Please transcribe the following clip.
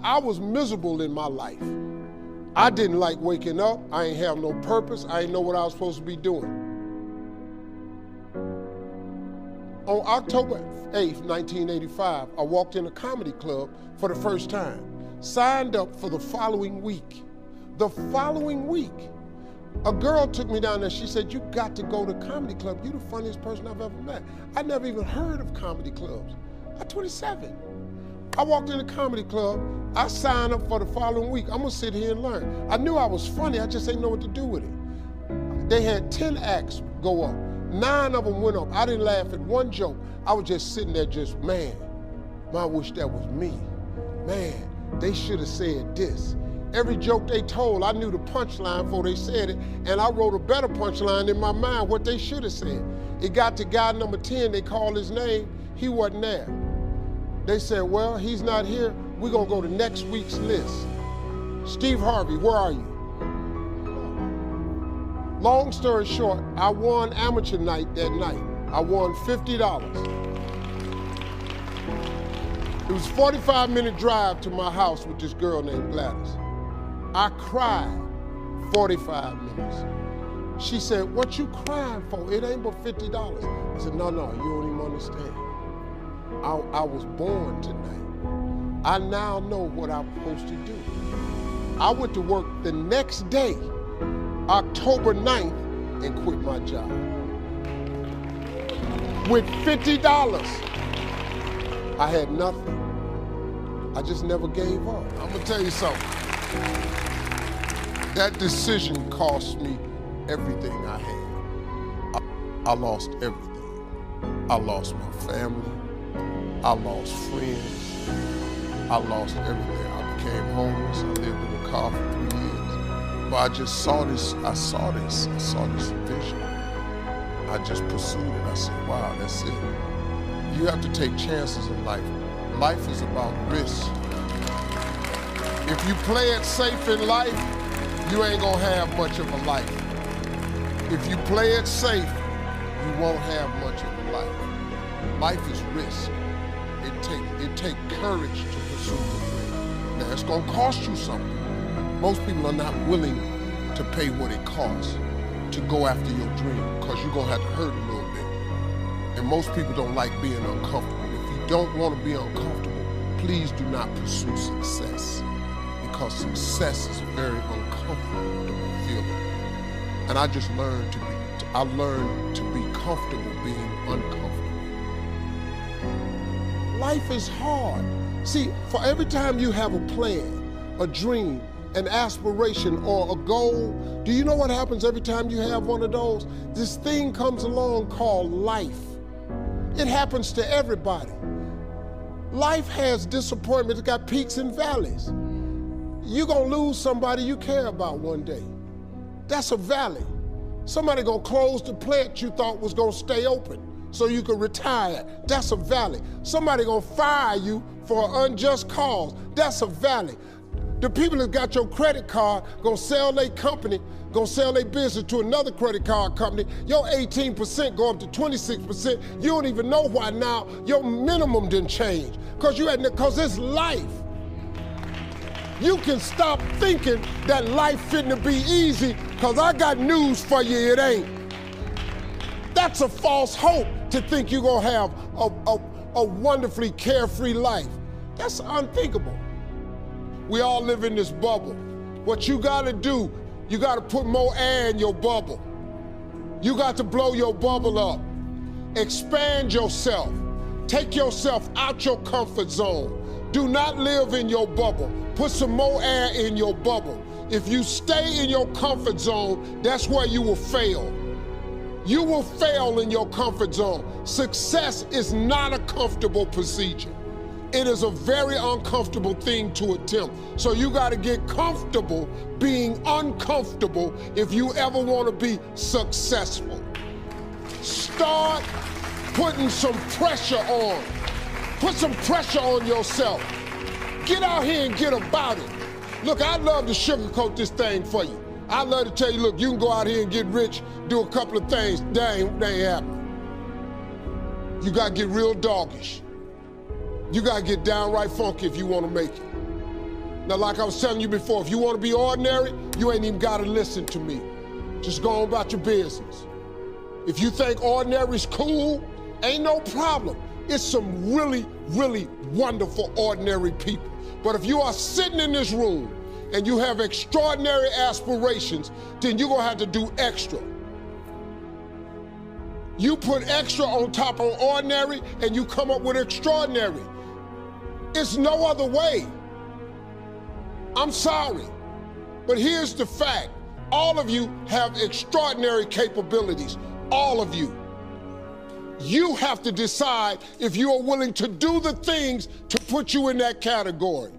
I was miserable in my life. I didn't like waking up. I ain't have no purpose. I didn't know what I was supposed to be doing. On October 8th, 1985, I walked in a comedy club for the first time. Signed up for the following week. The following week, a girl took me down there. She said, "You got to go to comedy club. You're the funniest person I've ever met." I never even heard of comedy clubs. I'm 27. I walked in the comedy club. I signed up for the following week. I'm gonna sit here and learn. I knew I was funny. I just didn't know what to do with it. They had 10 acts go up. 9 of them went up. I didn't laugh at one joke. I was just sitting there just, man, I wish that was me. Man, they should have said this. Every joke they told, I knew the punchline before they said it, and I wrote a better punchline in my mind what they should have said. It got to guy number 10, they called his name, he wasn't there. They said, well, he's not here, we're gonna go to next week's list. Steve Harvey, where are you? Long story short, I won amateur night that night. I won $50. It was a 45-minute drive to my house with this girl named Gladys. I cried 45 minutes. She said, "What you crying for? It ain't but $50. I said, no, you don't even understand. I was born tonight. I now know what I'm supposed to do. I went to work the next day, October 9th, and quit my job. With $50, I had nothing. I just never gave up. I'm gonna tell you something. That decision cost me everything I had. I lost everything. I lost my family. I lost friends. I lost everything. I became homeless. I lived in a car for 3 years. But I just saw this, I saw this vision. I just pursued it. I said, wow, that's it. You have to take chances in life. Life is about risk. If you play it safe in life, you ain't gonna have much of a life. If you play it safe, you won't have much of a life. Life is risk. It take courage to pursue the dream. Now, it's gonna cost you something. Most people are not willing to pay what it costs to go after your dream, because you're gonna have to hurt a little bit. And most people don't like being uncomfortable. If you don't want to be uncomfortable, please do not pursue success, because success is a very uncomfortable feeling. And I just learned to be comfortable being uncomfortable. Life is hard. See, for every time you have a plan, a dream, an aspiration, or a goal, do you know what happens every time you have one of those? This thing comes along called life. It happens to everybody. Life has disappointment. It's got peaks and valleys. You're gonna lose somebody you care about one day. That's a valley. Somebody gonna close the plant you thought was gonna stay open so you could retire. That's a valley. Somebody gonna fire you for an unjust cause. That's a valley. The people that got your credit card gonna sell their company, gonna sell their business to another credit card company. Your 18% go up to 26%. You don't even know why now your minimum didn't change. Cause it's life. You can stop thinking that life fitting be easy, cause I got news for you, it ain't. That's a false hope to think you're gonna have a wonderfully carefree life. That's unthinkable. We all live in this bubble. What you gotta do, you gotta put more air in your bubble. You got to blow your bubble up. Expand yourself. Take yourself out your comfort zone. Do not live in your bubble. Put some more air in your bubble. If you stay in your comfort zone, that's where you will fail. You will fail in your comfort zone. Success is not a comfortable procedure. It is a very uncomfortable thing to attempt. So you gotta get comfortable being uncomfortable if you ever wanna be successful. Start putting some pressure on. Put some pressure on yourself. Get out here and get about it. Look, I'd love to sugarcoat this thing for you. I'd love to tell you, look, you can go out here and get rich, do a couple of things. That ain't happening. You gotta get real doggish. You gotta get downright funky if you wanna make it. Now, like I was telling you before, if you want to be ordinary, you ain't even got to listen to me. Just go on about your business. If you think ordinary is cool, ain't no problem. It's some really, really wonderful ordinary people. But if you are sitting in this room and you have extraordinary aspirations, then you're gonna have to do extra. You put extra on top of ordinary and you come up with extraordinary. It's no other way. I'm sorry, but here's the fact. All of you have extraordinary capabilities, all of you. You have to decide if you are willing to do the things to put you in that category.